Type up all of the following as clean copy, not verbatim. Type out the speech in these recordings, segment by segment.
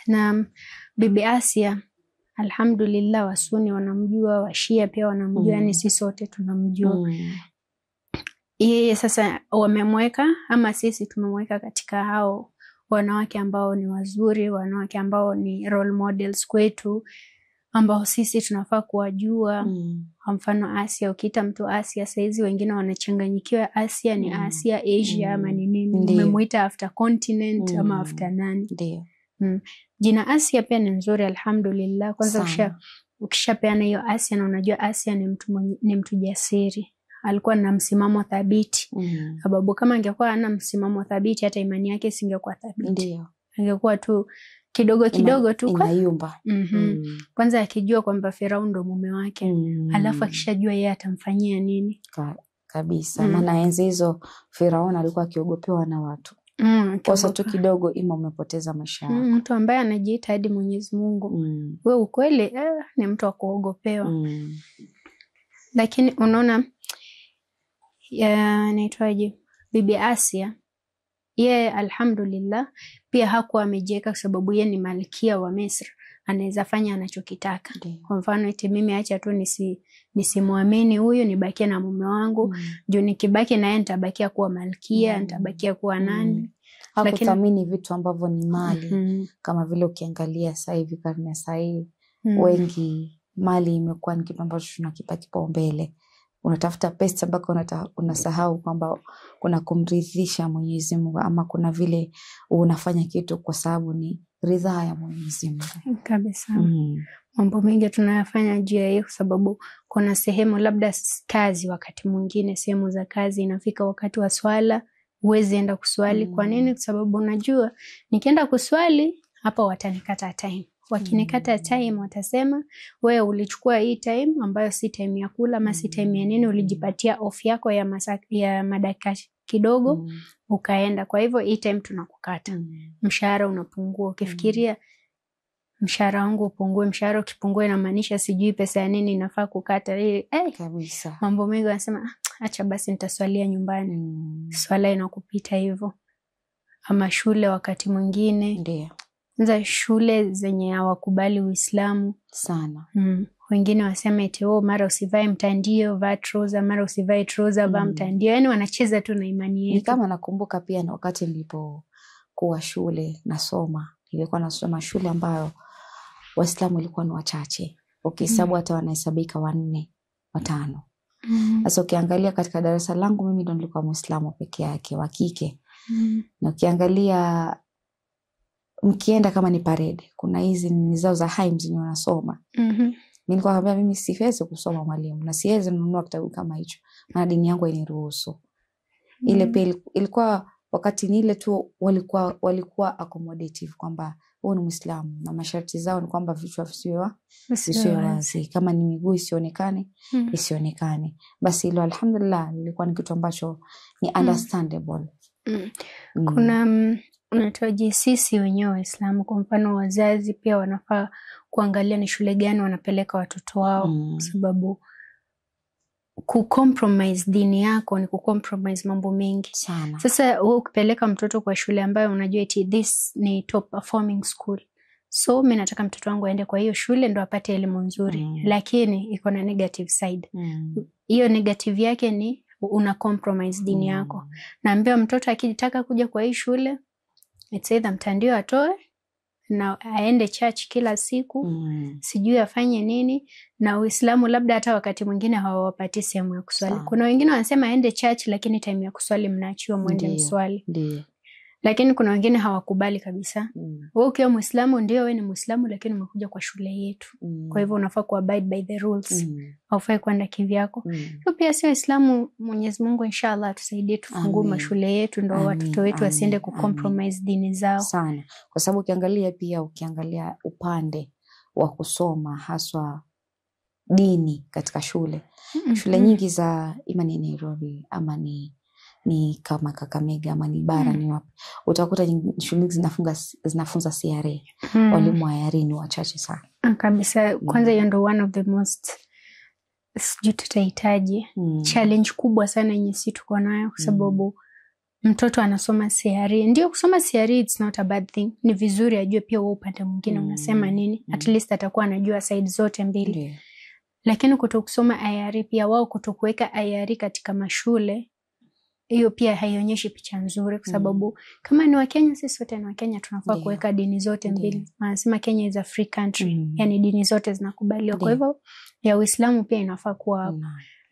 Na Bibi Asia alhamdulillah Wasuni wanamjua, Washia pia wanamjua, yani sisi sote tunamjua. Yeye sasa wamemweka ama sisi tumemweka katika hao wanawake ambao ni wazuri, wanawake ambao ni role models kwetu, ambao sisi tunafaa kuwajua. Kwa mfano Asia, ukiita mtu Asia saizi wengine wanachanganyikiwa, Asia ni Asia, Asia ama ni nini? Umemuita after continent ama after nani? Ndio. Jina Asia pia ni nzuri alhamdulillah. Kwanza ukishapeana hiyo Asia na unajua Asia ni mtu jasiri. Alikuwa na msimamo thabiti. Sababu kama angekuwa hana msimamo thabiti hata imani yake isingekuwa thabiti. Ndio. Angekuwa tu kidogo tu inayumba. Kwanza akijua kwamba Farao ndo mume wake, alafu akishajua yeye atamfanyia nini. Kabisa. Maana enzi hizo Farao alikuwa akiogopewa na watu. Kwa sababu tu kidogo ima umepoteza maisha yako. Mtu ambaye anajiita hadi Mwenyezi Mungu. Wewe ukweli ni mtu wa kuogopewa. Lakini unaona naitwaje, Bibi Asia yeye alhamdulillah pia hakuwa amejiweka kwa sababu yeye ni malkia wa Misri, anaweza fanya anachokitaka. Kwa mfano eti mimi acha tu nisimwamini huyu, nibakie na mume wangu, juu nikibaki naye nitabakia kuwa malkia, nitabakia kuwa nani. Hakuthamini vitu ambavyo ni mali. Kama vile ukiangalia sasa hivi karne sasa hivi wengi mali imekuwa ni kitu ambacho tunakipa kipaumbele. Unatafuta pesa mpaka unasahau kwamba kuna kumridhisha Mwenyezi Mungu, ama kuna vile unafanya kitu kwa sababu ni ridhaa ya Mwenyezi Mungu. Kabisa. Mambo mengi tunayafanya juu ya hiyo kwa sababu kuna sehemu labda kazi, wakati mwingine sehemu za kazi inafika wakati wa swala huwezi enda kuswali. Kwa nini? Kwa sababu unajua nikienda kuswali hapa watanikata time. Wakinikata time watasema wewe ulichukua hii time ambayo si time ya kula ama si time ya nini, ulijipatia off yako ya madakika kidogo ukaenda. Kwa hivyo hii time tunakukata. Mshahara unapungua. Ukifikiria mshahara wangu upungue, mshahara ukipungua inamaanisha sijui pesa ya nini inafaa kukata. Kabisa. Mambo mengi wanasema acha basi nitaswalia nyumbani. Swala inakupita hivyo. Ama shule wakati mwingine. Ndio. Nza shule zenye hawakubali Uislamu sana. Wengine wasema eti mara usivae mtandio, vaa trouser, mara usivae trouser, vaa mtandio. Yaani wanacheza tu na imani yetu. Ni kama nakumbuka pia na wakati nilipokuwa shule nasoma, nilikuwa nasoma shule ambayo Waislamu walikuwa ni wachache. Ukihesabu hata wanahesabika 4, 5. Sasa ukiangalia katika darasa langu mimi ndo nilikuwa Muislamu peke yake wa kike. Na ukiangalia mkienda kama ni parade, kuna hizi ni zao za hymns ni wanasoma. Mimi nilikuwa naambia mimi siwezi kusoma mwalimu na siwezi kununua kitabu kama hicho, maana dini yangu hainiruhusu. Ile pia ilikuwa wakati ni ile tu walikuwa accommodative kwamba wewe ni Muislamu na masharti zao ni kwamba vichwa visiwe wazi, kama ni miguu isionekane isionekane. Basi hilo alhamdulillah ilikuwa ni kitu ambacho ni understandable. Kuna unatoaje sisi wenyewe Waislamu, kwa mfano wazazi pia wanafaa kuangalia ni shule gani wanapeleka watoto wao. Sababu kucompromise dini yako ni kucompromise mambo mengi sana. Sasa wewe ukipeleka mtoto kwa shule ambayo unajua eti this ni top performing school, so mimi nataka mtoto wangu aende kwa hiyo shule ndo apate elimu nzuri, lakini iko na negative side. Hiyo negative yake ni una compromise dini yako. Naambia mtoto akitaka kuja kwa hii shule, it's either mtandio atoe na aende church kila siku, sijui afanye nini, na Uislamu labda hata wakati mwingine hawawapati sehemu ya kuswali. Kuna wengine wanasema aende church lakini time ya kuswali mnaachiwa mwende mswali. Lakini kuna wengine hawakubali kabisa. Wewe ukiwa Muislamu ndio wewe ni Muislamu lakini umekuja kwa shule yetu. Kwa hivyo unafaa kuabide by the rules. Haufai kwenda kivyako. Hiyo pia sio Uislamu. Mwenyezi Mungu inshallah atusaidie tufungue mashule yetu ndo watoto wetu wasiende kucompromise dini zao. Sana. Kwa sababu ukiangalia upande wa kusoma haswa dini katika shule. Shule nyingi za imani Nairobi ama ni kama Kakamega ama ni bara ni wapi, utakuta shule zinafunza CRA. Walimu wa IRE ni wachache sana kabisa. Kwanza hiyo ndo one of the most tutahitaji challenge kubwa sana yenye sisi tuko nayo, kwa sababu mtoto anasoma CRE, ndio kusoma CRE it's not a bad thing, ni vizuri ajue pia wewe upande mwingine unasema nini, at least atakuwa anajua side zote mbili. Lakini kutokusoma IRE pia, wao kutokuweka IRE katika mashule, hiyo pia haionyeshi picha nzuri, kwa sababu kama ni Wakenya, sisi wote ni Wakenya, tunafaa kuweka dini zote mbili. Wanasema Kenya is a free country, yani dini zote zinakubaliwa. Kwa hivyo ya Uislamu pia inafaa kuwa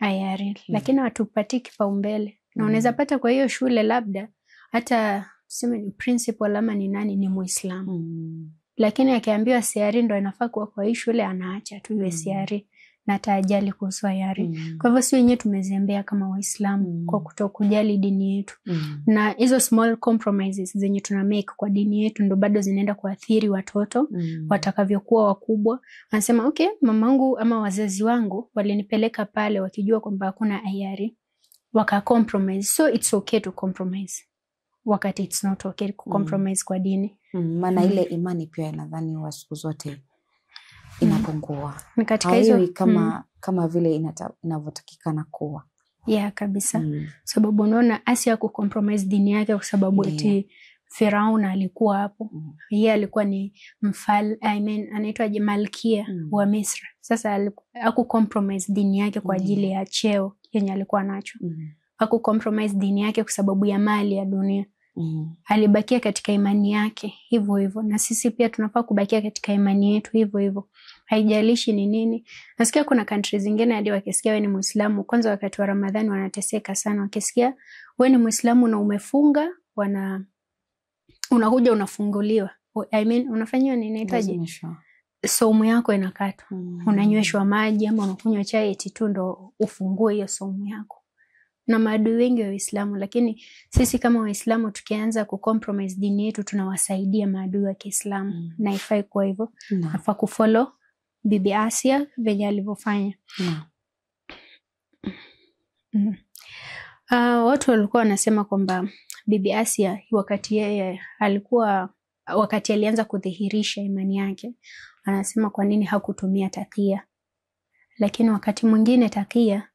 IRE, lakini hatupati kipaumbele. Na unaweza pata kwa hiyo shule labda hata tuseme ni principal ama ni nani ni Muislamu. Lakini akiambiwa CRE ndo inafaa kuwa kwa hiyo shule, anaacha tu iwe CRE na tajali kuhusu IRE. Kwa hivyo si wenyewe tumezembea kama Waislamu kwa kutokujali dini yetu. Na hizo small compromises zenye tuna make kwa dini yetu ndo bado zinaenda kuathiri watoto watakavyokuwa wakubwa. Anasema okay, mamangu ama wazazi wangu walinipeleka pale wakijua kwamba hakuna IRE, waka compromise, so it's okay to compromise wakati it's not okay ku compromise kwa dini. Maana ile imani pia nadhani wa siku zote inapungua. Katika hizo kama vile inavyotakikana kuwa. Kabisa. Sababu unaona Asia ku compromise dini yake kwa sababu eti Firaun alikuwa hapo. Yeye alikuwa ni anaitwa Malkia wa Misri. Sasa haku compromise dini yake kwa ajili ya cheo yenye alikuwa nacho. Haku compromise dini yake kwa sababu ya mali ya dunia. Alibakia katika imani yake hivyo hivyo, na sisi pia tunafaa kubakia katika imani yetu hivyo hivyo, haijalishi ni nini. Nasikia kuna countries zingine hadi wakisikia wewe ni Muislamu, kwanza wakati wa Ramadhani wanateseka sana, wakisikia wewe ni Muislamu na umefunga, unakuja unafunguliwa, unafanywa nini, inaitwaje, saumu yako inakatwa. Unanyweshwa maji ama unakunywa chai eti tu ndo ufungue hiyo saumu yako. Na maadui wengi wa Uislamu, lakini sisi kama Waislamu tukianza ku compromise dini yetu tunawasaidia maadui wa Kiislamu. Na ifai kwa hivyo. Nafaa kufollow Bibi Asia venye alivyofanya. Watu walikuwa wanasema kwamba Bibi Asia wakati alianza kudhihirisha imani yake, anasema kwa nini hakutumia takia. Lakini wakati mwingine takia,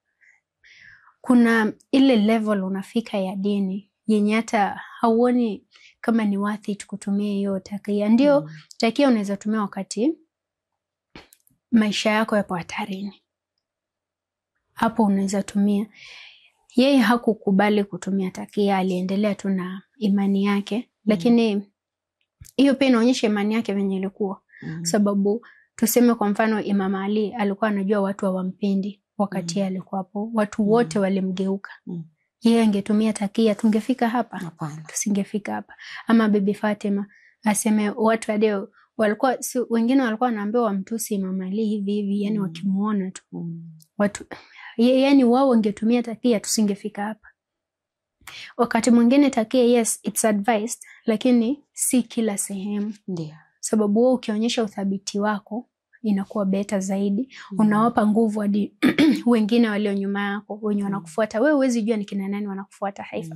kuna ile level unafika ya dini yenye hata hauoni kama ni worth it kutumia hiyo takia. Ndio takia unaweza tumia wakati maisha yako yapo hatarini, hapo unaweza tumia. Yeye hakukubali kutumia takia, aliendelea tu na imani yake. Lakini hiyo pia inaonyesha imani yake venye ilikuwa. Sababu tuseme kwa mfano Imam Ali alikuwa anajua watu hawampendi wakati alikuwa hapo, watu wote walimgeuka. Yeye angetumia takia tungefika hapa? Hapana, tusingefika hapa. Ama Bibi Fatima aseme watu hadi walikuwa wengine walikuwa wanaambiwa wamtusi Imam Ali hivi hivi, yani wakimuona tu watu, yani wao wangetumia takia tusingefika hapa. Wakati mwingine takia, yes it's advised, lakini si kila sehemu. Ndio sababu wewe ukionyesha uthabiti wako inakuwa beta zaidi. Unawapa nguvu hadi wengine walio nyuma yako, wenye wanakufuata. Wewe huwezi jua ni kina nani wanakufuata Haifa.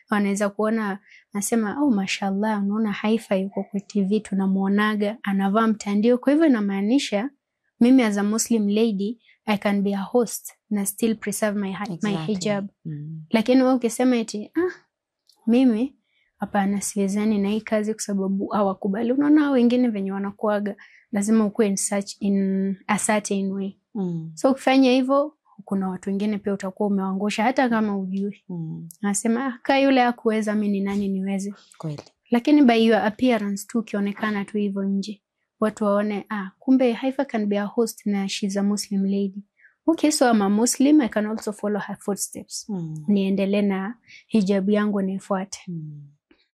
Wanaweza kuona nasema mashallah, unaona Haifa yuko kwa TV tunamuonaga anavaa mtandio. Kwa hivyo inamaanisha mimi as a Muslim lady I can be a host na still preserve my hijab. Lakini wewe ukisema eti mimi hapana siwezani na hii kazi kwa sababu hawakubali. Unaona wengine venye wanakuaga, lazima ukue in a certain way. So ukifanya hivyo kuna watu wengine pia utakuwa umewaangusha hata kama ujui. Nasema yule hakuweza, mimi ni nani niweze? Kweli. Lakini by your appearance tu, ukionekana tu hivyo nje, watu waone kumbe Haifa can be a host na she's a Muslim lady. Okay, so I'm a Muslim, I can also follow her footsteps. Niendelee na hijab yangu nifuate.